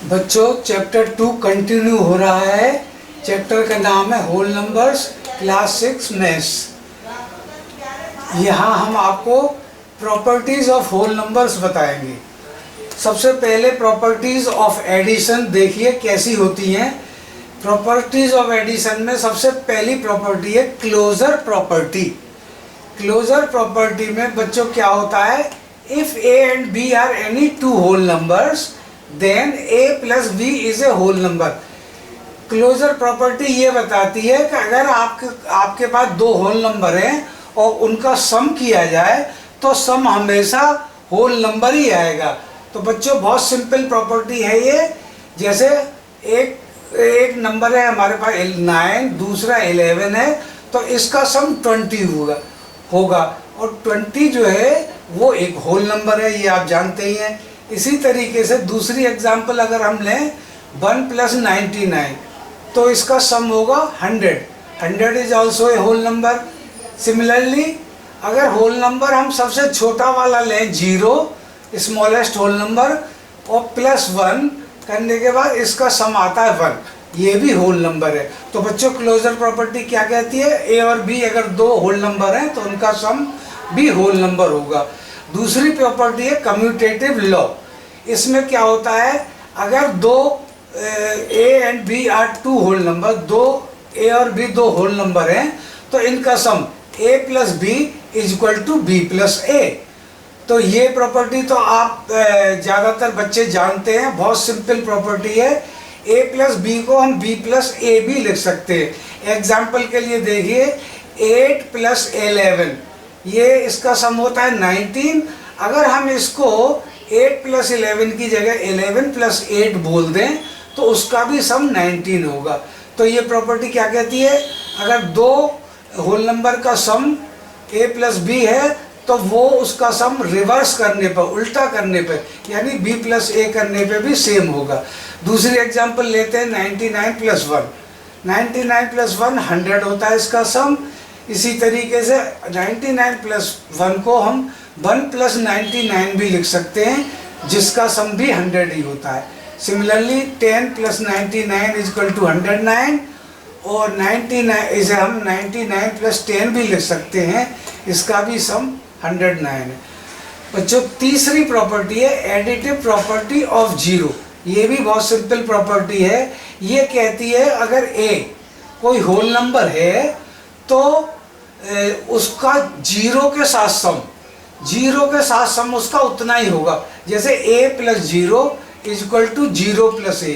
बच्चों chapter 2 continue हो रहा है। चैप्टर का नाम है होल नंबर्स, क्लास 6 मैथ्स। यहाँ हम आपको प्रॉपर्टीज ऑफ होल नंबर्स बताएंगे। सबसे पहले प्रॉपर्टीज ऑफ एडिशन देखिए कैसी होती हैं। प्रॉपर्टीज ऑफ एडिशन में सबसे पहली प्रॉपर्टी है क्लोजर प्रॉपर्टी। क्लोजर प्रॉपर्टी में बच्चों क्या होता है, if A and B are any two whole numbers then a plus B is a whole number. Closure property ये बताती है कि अगर आपके पास दो होल नंबर हैं और उनका सम किया जाए तो सम हमेशा होल नंबर ही आएगा। तो बच्चों बहुत सिंपल प्रॉपर्टी है ये। जैसे एक नंबर है हमारे पास 9, दूसरा 11 है, तो इसका सम 20 होगा और 20 जो है वो एक होल नंबर है, ये आप जानते ही हैं। इसी तरीके से दूसरी एग्जांपल अगर हम लें 1 प्लस 99 तो इसका सम होगा 100। 100 is also a whole number. Similarly अगर होल नंबर हम सबसे छोटा वाला लें 0, स्मॉलेस्ट होल नंबर, और प्लस 1 करने के बाद इसका सम आता है 1, ये भी होल नंबर है। तो बच्चों क्लोजर प्रॉपर्टी क्या कहती है, ए और बी अगर दो होल नंबर हैं तो उनका सम भी होल नंबर होगा। दूसरी प्रॉपर्टी है कम्यूटेटिव लॉ। इसमें क्या होता है, अगर दो A and B are two whole number, दो ए और बी दो होल नंबर हैं, तो इनका sum A plus B is equal to B plus A. तो ये प्रॉपर्टी तो आप ज़्यादातर बच्चे जानते हैं, बहुत सिंपल प्रॉपर्टी है। ए प्लस बी को हम बी प्लस ए भी लिख सकते हैं। एग्जाम्पल के लिए देखिए 8 प्लस 11, ये इसका सम होता है 19। अगर हम इसको 8 प्लस 11 की जगह 11 प्लस 8 बोल दें तो उसका भी सम 19 होगा। तो ये प्रॉपर्टी क्या कहती है, अगर दो होल नंबर का सम a प्लस बी है तो वो उसका सम रिवर्स करने पर, उल्टा करने पर, यानी b प्लस ए करने पर भी सेम होगा। दूसरी एग्जांपल लेते हैं 99 प्लस 1। 99 प्लस 1 100 होता है इसका सम। इसी तरीके से 99 प्लस 1 को हम 1 प्लस 99 भी लिख सकते हैं, जिसका सम भी 100 ही होता है। Similarly 10 plus 99 is equal to 109, और 99 इसे हम 99 प्लस 10 भी लिख सकते हैं, इसका भी सम 109 है। बच्चों तीसरी प्रॉपर्टी है एडिटिव प्रॉपर्टी ऑफ जीरो। ये भी बहुत सिंपल प्रॉपर्टी है। ये कहती है अगर a कोई होल नंबर है तो उसका जीरो के साथ सम उसका उतना ही होगा। जैसे a plus 0 is equal to 0 plus A.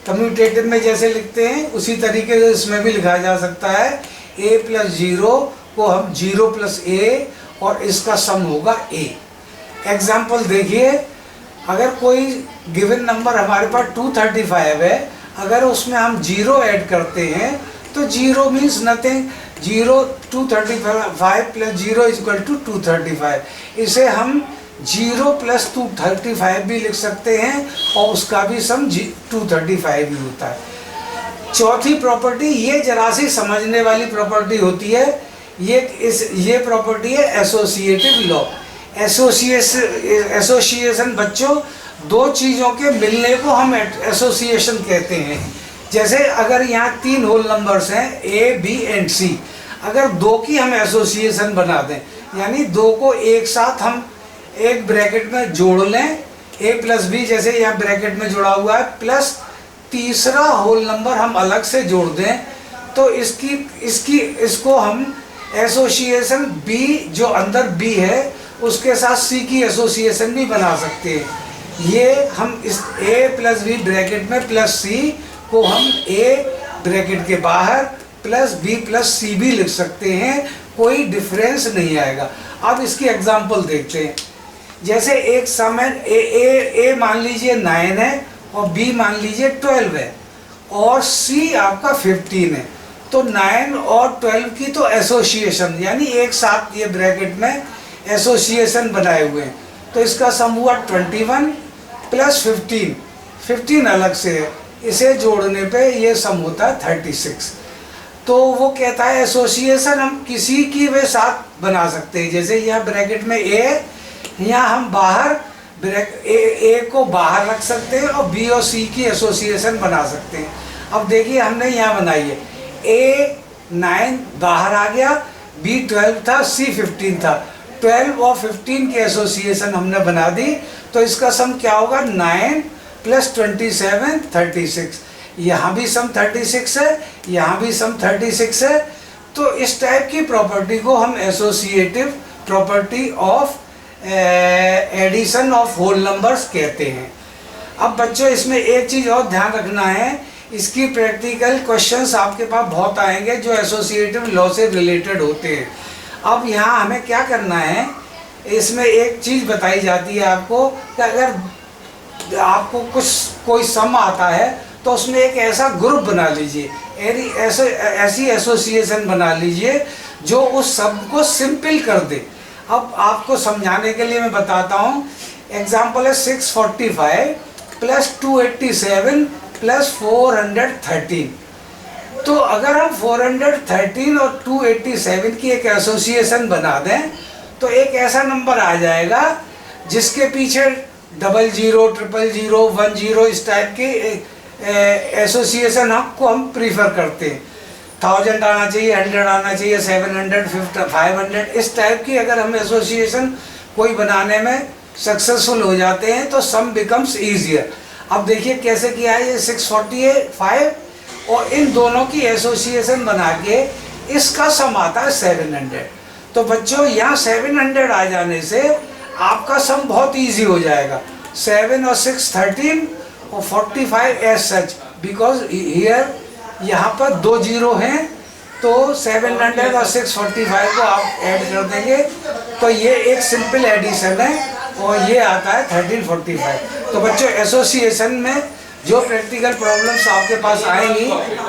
Commutative में जैसे लिखते हैं उसी तरीके से इसमें भी लिखा जा सकता है। a प्लस 0 को हम 0 प्लस ए और इसका सम होगा a। एग्जाम्पल देखिए, अगर कोई गिवन नंबर हमारे पास 235 है, अगर उसमें हम 0 ऐड करते हैं तो 0 means nothing. 235 plus 0 is equal to 235। इसे हम 0 प्लस 235 भी लिख सकते हैं और उसका भी सम 235 ही होता है। चौथी प्रॉपर्टी, ये जरा सी समझने वाली प्रॉपर्टी होती है। ये प्रॉपर्टी है एसोसिएटिव लॉ। एसोसिएशन बच्चों दो चीज़ों के मिलने को हम एसोसिएशन कहते हैं। जैसे अगर यहाँ 3 होल नंबर्स हैं ए बी एंड सी, अगर दो की हम एसोसिएशन बना दें, यानी दो को एक साथ हम एक ब्रैकेट में जोड़ लें, a प्लस बी जैसे यहाँ ब्रैकेट में जुड़ा हुआ है, प्लस तीसरा होल नंबर हम अलग से जोड़ दें, तो इसको हम एसोसिएशन b जो अंदर b है उसके साथ c की एसोसिएशन भी बना सकते हैं। ये हम इस a प्लस बी ब्रैकेट में प्लस c को हम a ब्रैकेट के बाहर प्लस b प्लस c भी लिख सकते हैं, कोई डिफरेंस नहीं आएगा। अब इसकी एग्जांपल देखते हैं। जैसे एक समय ए मान लीजिए 9 है और बी मान लीजिए 12 है और सी आपका 15 है, तो 9 और 12 की तो एसोसिएशन, यानी एक साथ ये ब्रैकेट में एसोसिएशन बनाए हुए हैं, तो इसका सम हुआ 21 प्लस 15 अलग से है, इसे जोड़ने पे ये सम होता है 36। तो वो कहता है एसोसिएशन हम किसी की वे साथ बना सकते हैं। जैसे यहाँ ब्रैकेट में ए, यहाँ हम बाहर ए को बाहर रख सकते हैं और बी और सी की एसोसिएशन बना सकते हैं। अब देखिए हमने यहाँ बनाई है, ए 9 बाहर आ गया, बी 12 था, सी 15 था, 12 और 15 की एसोसिएशन हमने बना दी। तो इसका सम क्या होगा, 9 + 27 36। यहाँ भी सम 36 है, यहाँ भी सम 36 है। तो इस टाइप की प्रॉपर्टी को हम associative property of addition of whole numbers कहते हैं। अब बच्चों इसमें एक चीज़ और ध्यान रखना है, इसकी प्रैक्टिकल क्वेश्चंस आपके पास बहुत आएंगे जो एसोसिएटिव लॉ से रिलेटेड होते हैं। अब यहाँ हमें क्या करना है, इसमें एक चीज़ बताई जाती है आपको कि अगर आपको कोई सम आता है तो उसमें एक ऐसा ग्रुप बना लीजिए, ऐसी एसोसिएशन बना लीजिए जो उस सम को सिंपल कर दे। अब आपको समझाने के लिए मैं बताता हूँ, एग्जाम्पल है 645 + 287 + 413। तो अगर हम 413 और 287 की एक एसोसिएशन बना दें तो एक ऐसा नंबर आ जाएगा जिसके पीछे 00, 000, 10 इस टाइप की एसोसिएशन हम प्रीफर करते हैं। 1000 आना चाहिए, 100 आना चाहिए, 700, 500 इस टाइप की अगर हम एसोसिएशन कोई बनाने में सक्सेसफुल हो जाते हैं तो सम बिकम्स ईजियर। अब देखिए कैसे किया है, ये 645 और इन दोनों की एसोसिएशन बना के इसका सम आता है 700। तो बच्चों यहाँ 700 आ जाने से आपका सम बहुत इजी हो जाएगा। 7 और 6 13 और 45 एज सच, बिकॉज हियर यहाँ पर 2 0 हैं तो 700 और 645 को आप ऐड कर देंगे तो ये एक सिंपल एडिशन है और ये आता है 1345। तो बच्चों एसोसिएशन में जो प्रैक्टिकल प्रॉब्लम्स आपके पास आएंगी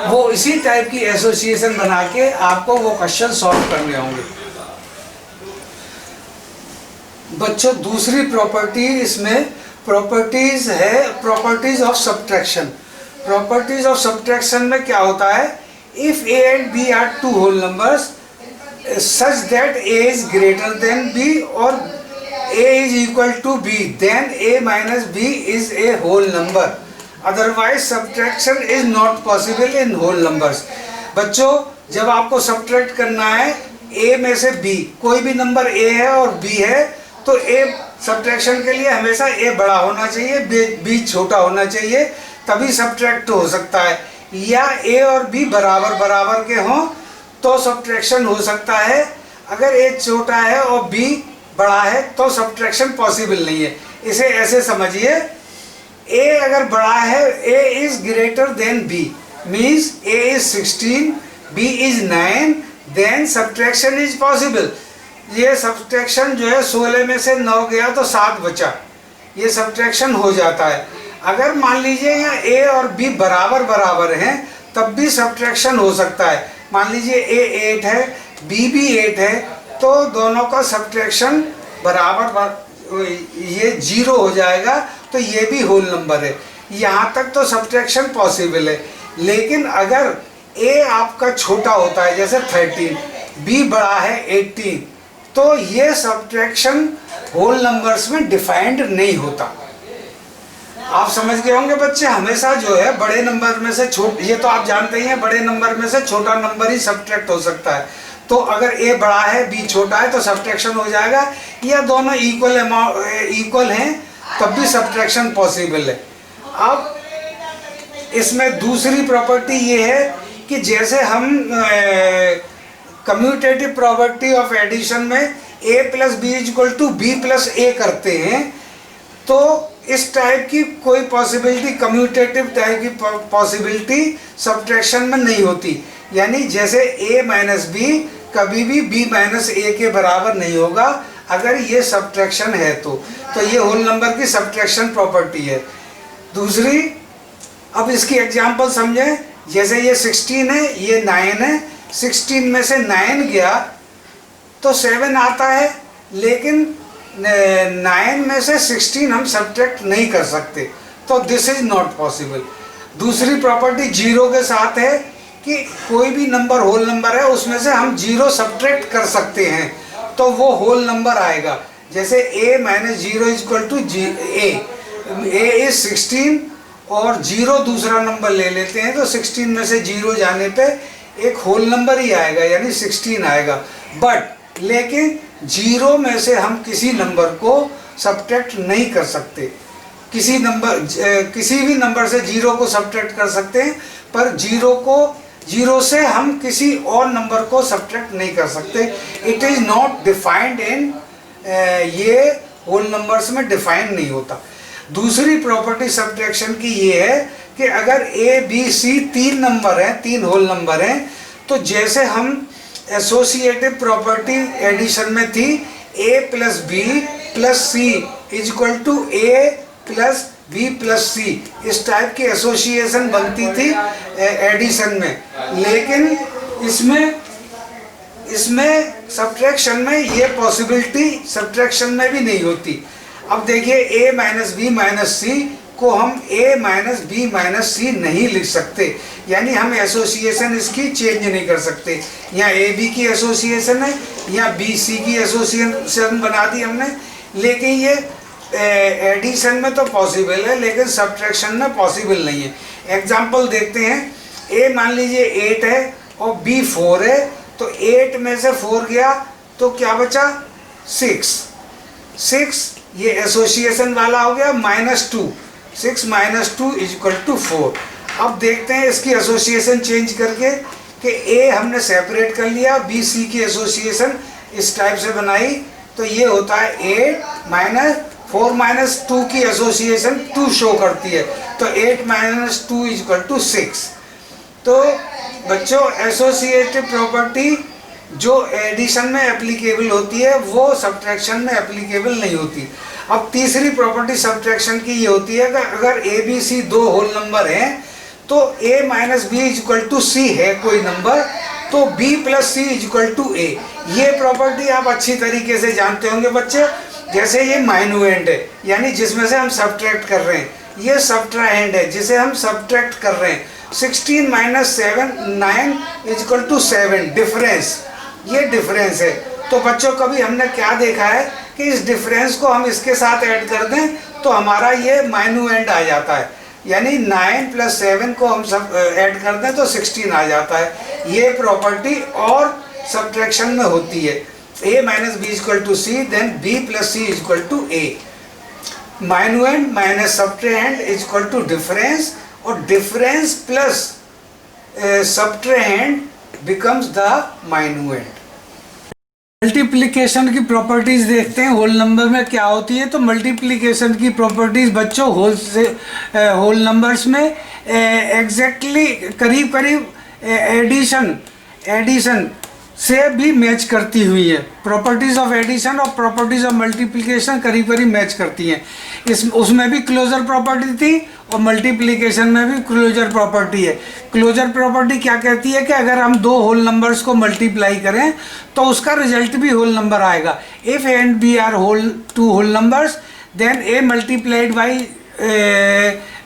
वो इसी टाइप की एसोसिएशन बना के आपको वो क्वेश्चन सॉल्व करने होंगे। बच्चों दूसरी प्रॉपर्टी इसमें प्रॉपर्टीज है, properties of subtraction. Properties of subtraction में क्या होता है, if A and B are two whole numbers such that A is greater than B और a is equal to b, then a minus b is a whole number. Otherwise subtraction is not possible in whole numbers. बच्चों जब आपको subtract करना है a में से b, कोई भी नंबर a है और b है तो a सब्ट्रैक्शन के लिए हमेशा a बड़ा होना चाहिए, b छोटा होना चाहिए, तभी सब्ट्रैक्ट हो सकता है। या a और b बराबर बराबर के हों तो सब्ट्रैक्शन हो सकता है। अगर a छोटा है और b बड़ा है तो सब्ट्रैक्शन पॉसिबल नहीं है। इसे ऐसे समझिए, a अगर बड़ा है, a is greater than b means a is 16, b is 9, then subtraction is possible. ये सब्ट्रैक्शन जो है 16 में से 9 गया तो 7 बचा, ये सब्ट्रैक्शन हो जाता है। अगर मान लीजिए यहाँ a और b बराबर बराबर हैं तब भी सब्ट्रैक्शन हो सकता है। मान लीजिए a 8 है, b भी 8 है तो दोनों का सब्ट्रैक्शन बराबर ये 0 हो जाएगा तो ये भी होल नंबर है। यहाँ तक तो सब्ट्रैक्शन पॉसिबल है। लेकिन अगर a आपका छोटा होता है जैसे 13, b बड़ा है 18 तो ये सब्ट्रैक्शन होल नंबर्स में डिफाइंड नहीं होता। आप समझ गए होंगे बच्चे, हमेशा जो है बड़े नंबर में से ये तो आप जानते ही हैं, बड़े नंबर में से छोटा नंबर ही सब्ट्रैक्ट हो सकता है। तो अगर a बड़ा है b छोटा है तो सब्ट्रैक्शन हो जाएगा, या दोनों इक्वल हैं तब भी सब्ट्रैक्शन पॉसिबल है। अब इसमें दूसरी प्रॉपर्टी ये है कि जैसे हम कम्यूटेटिव प्रॉपर्टी ऑफ एडिशन में a + b = b + a करते हैं तो इस टाइप की कोई पॉसिबिलिटी, कम्यूटेटिव टाइप की पॉसिबिलिटी सब्ट्रैक्शन में नहीं होती। यानी जैसे a - b कभी भी b - a के बराबर नहीं होगा अगर ये सब्ट्रैक्शन है तो ये होल नंबर की सब्ट्रैक्शन प्रॉपर्टी है। दूसरी, अब इसकी एग्जांपल समझें, जैसे ये 16 है, ये 9 है, 16 में से 9 गया तो 7 आता है, लेकिन 9 में से 16 हम सब्ट्रैक्ट नहीं कर सकते, तो दिस इज नॉट पॉसिबल। दूसरी प्रॉपर्टी 0 के साथ है कि कोई भी नंबर होल नंबर है उसमें से हम 0 सब्ट्रैक्ट कर सकते हैं तो वो होल नंबर आएगा। जैसे a minus 0 equal to a is 16 और 0 दूसरा नंबर ले लेते हैं तो 16 में से 0 जाने पे एक होल नंबर ही आएगा यानी 16 आएगा। बट लेकिन 0 में से हम किसी नंबर को सब्ट्रैक्ट नहीं कर सकते। किसी भी नंबर से 0 को सब्ट्रैक्ट कर सकते हैं, पर 0 से हम किसी और नंबर को सब्ट्रैक्ट नहीं कर सकते। It is not defined in, ये होल नंबर्स में डिफाइन नहीं होता। दूसरी प्रॉपर्टी सब्ट्रैक्शन की ये है कि अगर a b c 3 नंबर हैं, 3 होल नंबर हैं, तो जैसे हम एसोसिएटिव प्रॉपर्टी एडिशन में थी a plus b plus c is equal to a plus b plus c, इस टाइप की एसोसिएशन बनती थी एडिशन में। लेकिन इसमें सब्ट्रैक्शन में ये पॉसिबिलिटी सब्ट्रैक्शन में भी नहीं होती। अब देखिए a माइनस बी माइनस सी को हम a माइनस बी माइनस सी नहीं लिख सकते, यानी हम एसोसिएशन इसकी चेंज नहीं कर सकते। यहाँ a b की एसोसिएशन है, यहाँ b c की एसोसिएशन बना दी हमने, लेकिन ये एडिशन में तो पॉसिबल है लेकिन सब्ट्रैक्शन में पॉसिबल नहीं है। एग्जाम्पल देखते हैं, a मान लीजिए 8 है और b 4 है, तो 8 में से 4 गया तो क्या बचा 6 ये एसोसिएशन वाला हो गया -2, 6 - 2 इज इक्वल टू 4। अब देखते हैं इसकी एसोसिएशन चेंज करके कि a हमने सेपरेट कर लिया, b c की एसोसिएशन इस टाइप से बनाई, तो ये होता है 8 4 - 2 की एसोसिएशन 2 शो करती है, तो 8 - 2 इज इक्वल टू 6। तो बच्चों एसोसिएटिव प्रॉपर्टी जो एडिशन में एप्लीकेबल होती है वो सब्ट्रैक्शन में एप्लीकेबल नहीं होती। अब तीसरी प्रॉपर्टी सब्ट्रैक्शन की ये होती है कि अगर a b c 2 whole number हैं तो a minus B is equal to C है कोई नंबर, तो b plus C is equal to a। ये प्रॉपर्टी आप अच्छी तरीके से जानते होंगे बच्चे। जैसे ये माइन्यूएंड है यानी जिसमें से हम सब्ट्रैक्ट कर रहे हैं, ये सब्ट्राहेंड है जिसे हम सब्ट्रैक्ट कर रहे हैं। 16 - 7 9 इज इक्वल टू 7, डिफरेंस, ये डिफरेंस है। तो बच्चों कभी हमने क्या देखा है कि इस डिफरेंस को हम इसके साथ ऐड कर दें तो हमारा ये माइन्यूएंड आ जाता है, यानी 9 + 7 को हम सब ऐड कर दें तो 16 आ जाता है। ये प्रॉपर्टी और सब्ट्रैक्शन में होती है। a minus B equal to C, then b plus C is equal to a। Minuend minus subtrahend is equal to difference, और difference plus subtrahend becomes the minuend. Multiplication की प्रॉपर्टीज देखते हैं whole number में क्या होती है। तो multiplication की प्रॉपर्टीज बच्चों होल नंबर्स में एग्जैक्टली करीब करीब एडिशन से भी मैच करती हुई है। प्रॉपर्टीज ऑफ एडिशन और प्रॉपर्टीज ऑफ मल्टीप्लिकेशन करीब करीब मैच करती हैं। उसमें भी क्लोजर प्रॉपर्टी थी और मल्टीप्लिकेशन में भी क्लोजर प्रॉपर्टी है। क्लोजर प्रॉपर्टी क्या कहती है कि अगर हम 2 होल नंबर्स को मल्टीप्लाई करें तो उसका रिजल्ट भी होल नंबर आएगा। If A and B are two whole numbers then a multiplied by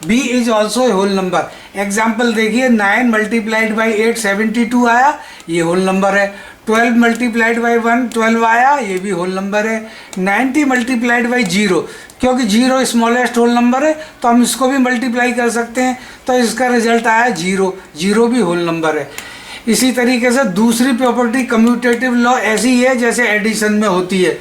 b is also a whole number. Example देखिए, 9 मल्टीप्लाइड बाई 8 72 आया, ये होल नंबर है। 12 मल्टीप्लाइड बाई 1 12 आया, ये भी होल नंबर है। 90 मल्टीप्लाइड बाई 0, क्योंकि 0 स्मॉलेस्ट होल नंबर है तो हम इसको भी मल्टीप्लाई कर सकते हैं, तो इसका रिजल्ट आया 0, 0 भी होल नंबर है। इसी तरीके से दूसरी प्रॉपर्टी कम्यूटेटिव लॉ ऐसी है जैसे एडिशन में होती है।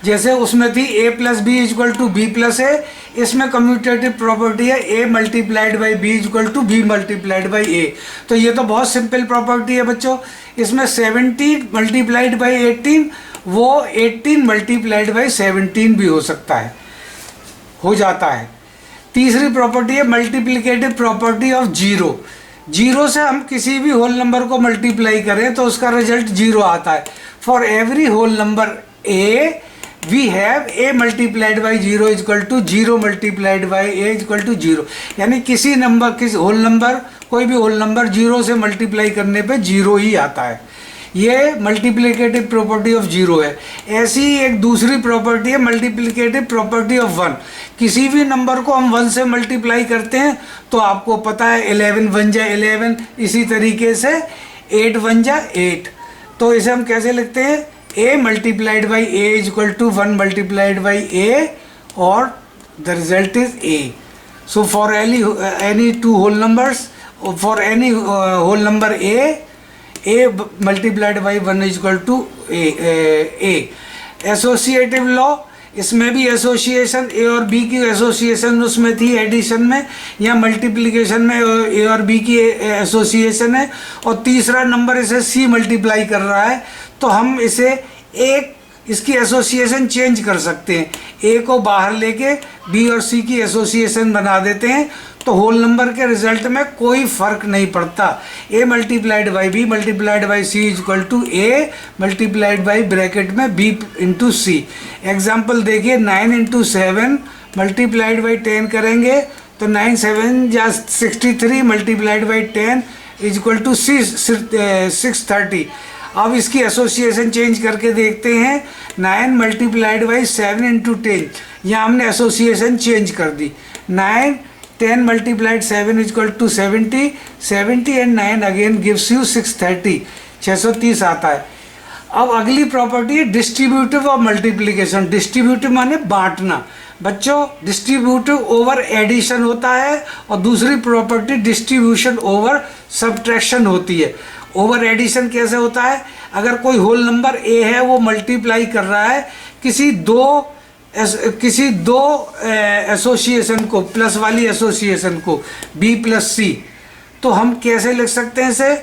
जैसे उसमें थी a plus B equal to B plus A, इसमें कम्यूटेटिव प्रॉपर्टी है a multiplied by B equal to B multiplied by A. तो ये तो बहुत सिंपल प्रॉपर्टी है बच्चों। इसमें 17 मल्टीप्लाइड बाई 18 वो 18 मल्टीप्लाइड बाई 17 भी हो सकता है, हो जाता है। तीसरी प्रॉपर्टी है मल्टीप्लिकेटिव प्रॉपर्टी ऑफ 0 से हम किसी भी होल नंबर को मल्टीप्लाई करें तो उसका रिजल्ट 0 आता है। For every whole number a we have a multiplied by 0 equal to 0 multiplied by a equal to 0, यानी किसी होल नंबर कोई भी होल नंबर 0 से मल्टीप्लाई करने पे 0 ही आता है। ये मल्टीप्लिकेटिव प्रॉपर्टी ऑफ 0 है। ऐसी एक दूसरी प्रॉपर्टी है मल्टीप्लिकेटिव प्रॉपर्टी ऑफ 1। किसी भी नंबर को हम 1 से मल्टीप्लाई करते हैं तो आपको पता है 11 1 जा 11, इसी तरीके से 8 1 जा 8। तो इसे हम कैसे लिखते हैं, a multiplied by a is equal to 1 multiplied by a, or the result is a. So for any two whole numbers, for any whole number a multiplied by 1 is equal to a. Associative law, इसमें भी association, ए और B की association उसमें थी addition में, या multiplication में ए और बी की एसोसिएशन है, और तीसरा नंबर इसे सी मल्टीप्लाई कर रहा है, तो हम इसे एक इसकी एसोसिएशन चेंज कर सकते हैं, ए को बाहर लेके बी और सी की एसोसिएशन बना देते हैं, तो होल नंबर के रिजल्ट में कोई फर्क नहीं पड़ता। A multiplied by B multiplied by C is equal to A multiplied by bracket में बी इंटू सी। एग्जाम्पल देखिए, 9 इंटू 7 मल्टीप्लाइड बाई 10 करेंगे तो 9 7 या 63 multiplied by 10 is equal to 630। अब इसकी एसोसिएशन चेंज करके देखते हैं, 9 मल्टीप्लाइड बाई 7 इंटू 10, यहाँ हमने एसोसिएशन चेंज कर दी। 9 10 multiplied 7 is equal to 70, 70 and 9 again gives you 630, 630 आता है। अब अगली प्रॉपर्टी है डिस्ट्रीब्यूटिव ऑफ मल्टीप्लिकेशन। डिस्ट्रीब्यूटिव माने बांटना। बच्चों, डिस्ट्रीब्यूटिव ओवर एडिशन होता है, और दूसरी प्रॉपर्टी डिस्ट्रीब्यूशन ओवर सब्ट्रैक्शन होती है। ओवर एडिशन कैसे होता है? अगर कोई होल नंबर ए है, वो मल्टीप्लाई कर रहा है किसी दो एसोसिएशन को, प्लस वाली एसोसिएशन को, बी प्लस सी, तो हम कैसे लिख सकते हैं इसे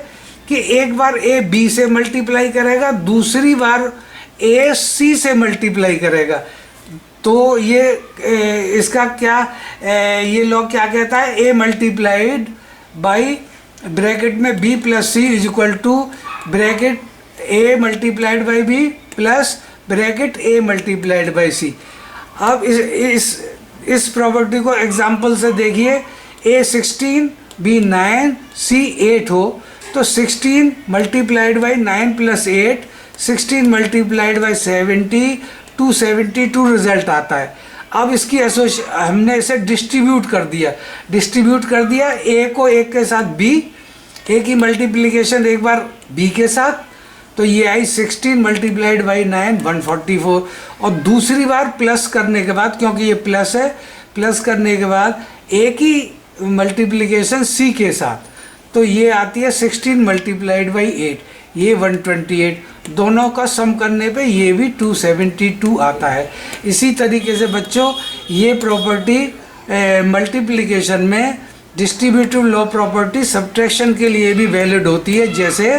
कि एक बार ए बी से मल्टीप्लाई करेगा, दूसरी बार ए सी से मल्टीप्लाई करेगा। तो ये इसका क्या, ये लॉ क्या कहता है? ए मल्टीप्लाइड बाई ब्रैकेट में B plus C is equal to bracket A multiplied by B plus bracket A multiplied by C. अब इस प्रॉपर्टी को एग्जाम्पल से देखिए, ए 16 बी 9 सी 8 हो, तो 16 multiplied by 9 plus 8, 16 multiplied by 70, 272 result आता है। अब इसकी हमने इसे डिस्ट्रीब्यूट कर दिया, ए को एक के साथ बी, ए की मल्टीप्लिकेशन एक बार बी के साथ, तो ये आई 16 मल्टीप्लाइड बाई 9 144, और दूसरी बार प्लस करने के बाद, क्योंकि ये प्लस है, प्लस करने के बाद ए की मल्टीप्लिकेशन सी के साथ, तो ये आती है 16 मल्टीप्लाइड बाई 8, ये 128, दोनों का सम करने पे ये भी 272 आता है। इसी तरीके से बच्चों, ये प्रॉपर्टी मल्टीप्लिकेशन में डिस्ट्रीब्यूटिव लॉ प्रॉपर्टी सब्ट्रैक्शन के लिए भी वैलिड होती है। जैसे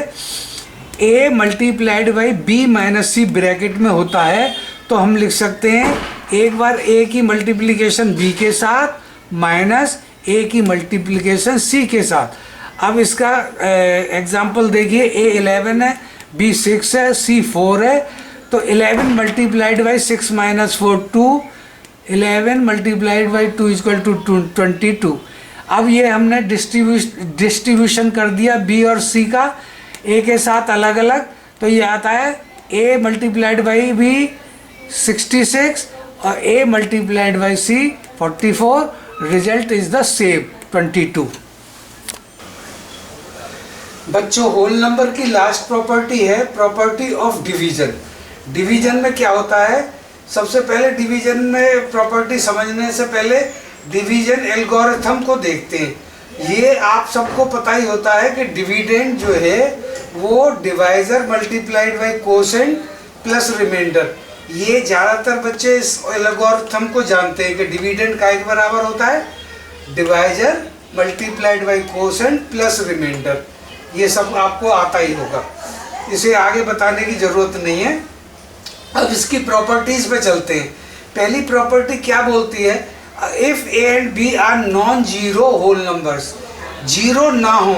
A multiplied by B minus C bracket में होता है, तो हम लिख सकते हैं एक बार ए की मल्टीप्लिकेशन बी के साथ माइनस ए की मल्टीप्लिकेशन सी के साथ। अब इसका एग्जाम्पल देखिए, ए 11 है, बी 6 है, सी 4 है, तो 11 multiplied by 6 minus 4 2, 11 multiplied by 2 equal to 22। अब ये हमने डिस्ट्रीब्यूशन कर दिया बी और सी का ए के साथ अलग अलग, तो ये आता है ए मल्टीप्लाइड बाई बी 66 और A multiplied by C 44, result is the same 22। बच्चों, होल नंबर की लास्ट प्रॉपर्टी है प्रॉपर्टी ऑफ डिवीजन। डिवीजन में क्या होता है? सबसे पहले डिवीजन में प्रॉपर्टी समझने से पहले डिवीजन एल्गोरिथम को देखते हैं। ये आप सबको पता ही होता है कि डिविडेंड जो है वो divisor multiplied by quotient plus remainder. ये ज़्यादातर बच्चे इस एल्गोरिथम को जानते हैं कि डिविडेंड का एक बराबर होता है divisor multiplied by quotient plus remainder. ये सब आपको आता ही होगा, इसे आगे बताने की ज़रूरत नहीं है। अब इसकी प्रॉपर्टीज़ पे चलते हैं। पहली प्रॉपर्टी क्या बोलती है? If A and B are non zero whole numbers, zero ना हो,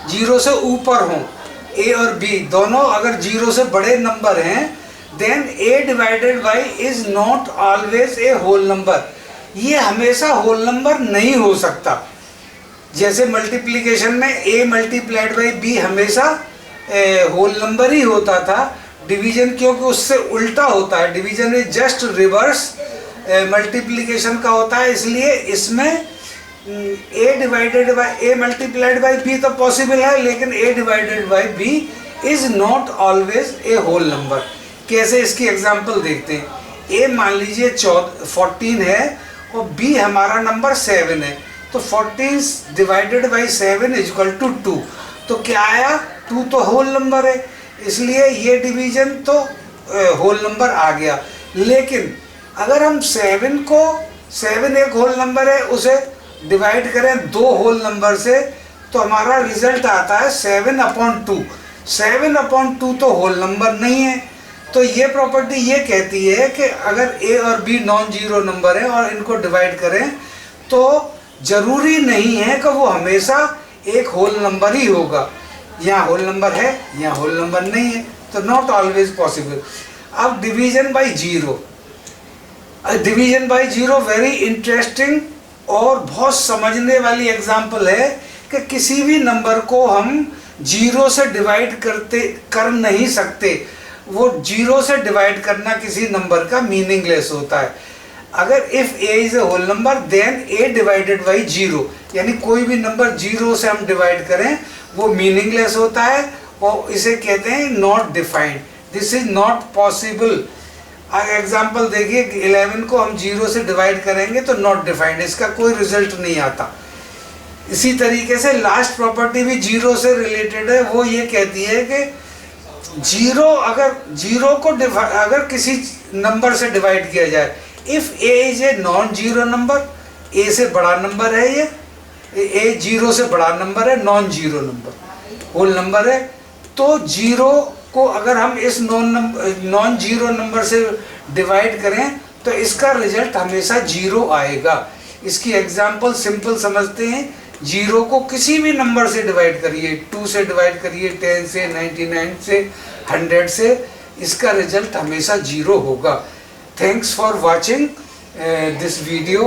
जीरो से ऊपर हो, ए और बी दोनों अगर जीरो से बड़े नंबर हैं, then A divided by is not always a whole number. ये हमेशा होल नंबर नहीं हो सकता। जैसे मल्टीप्लिकेशन में ए मल्टीप्लाइड बाई बी हमेशा होल नंबर ही होता था, डिवीजन क्योंकि उससे उल्टा होता है, division is just reverse multiplication का होता है, इसलिए इसमें A divided by A multiplied by B तो पॉसिबल है, लेकिन A divided by B is not always a whole number. कैसे इसकी एग्जांपल देखते हैं। ए मान लीजिए 14 है और बी हमारा नंबर 7 है, तो 14 divided by 7 is equal to 2। तो क्या आया, 2 तो होल नंबर है, इसलिए ये डिवीजन तो होल नंबर आ गया। लेकिन अगर हम 7 एक होल नंबर है, उसे डिवाइड करें 2 होल नंबर से, तो हमारा रिजल्ट आता है 7/2। 7/2 तो होल नंबर नहीं है। तो ये प्रॉपर्टी ये कहती है कि अगर ए और बी नॉन जीरो नंबर है और इनको डिवाइड करें तो जरूरी नहीं है कि वो हमेशा एक होल नंबर ही होगा। यहाँ होल नंबर है, यहाँ होल नंबर नहीं है, तो नॉट ऑलवेज पॉसिबल। अब division by zero, division by zero very interesting और बहुत समझने वाली एग्जाम्पल है कि किसी भी नंबर को हम जीरो से डिवाइड कर नहीं सकते। वो जीरो से डिवाइड करना किसी नंबर का मीनिंगलेस होता है। अगर if A is a whole number then A divided by zero, यानी कोई भी नंबर जीरो से हम डिवाइड करें वो मीनिंगलेस होता है और इसे कहते हैं not defined. This is not possible. Example देखिए, 11 को हम जीरो से डिवाइड करेंगे तो नॉट डिफाइंड, इसका कोई रिजल्ट नहीं आता। इसी तरीके से लास्ट प्रॉपर्टी भी जीरो से रिलेटेड है। वो ये कहती है कि जीरो को अगर किसी नंबर से डिवाइड किया जाए, if A is a non zero number, A से बड़ा नंबर है, ये ए जीरो से बड़ा नंबर है, non zero number whole number है, तो जीरो को अगर हम इस नॉन जीरो नंबर से डिवाइड करें तो इसका रिजल्ट हमेशा जीरो आएगा। इसकी एग्जांपल सिंपल समझते हैं। जीरो को किसी भी नंबर से डिवाइड करिए, 2 से डिवाइड करिए, 10 से, 99 से, 100 से, इसका रिजल्ट हमेशा जीरो होगा। Thanks for watching this video.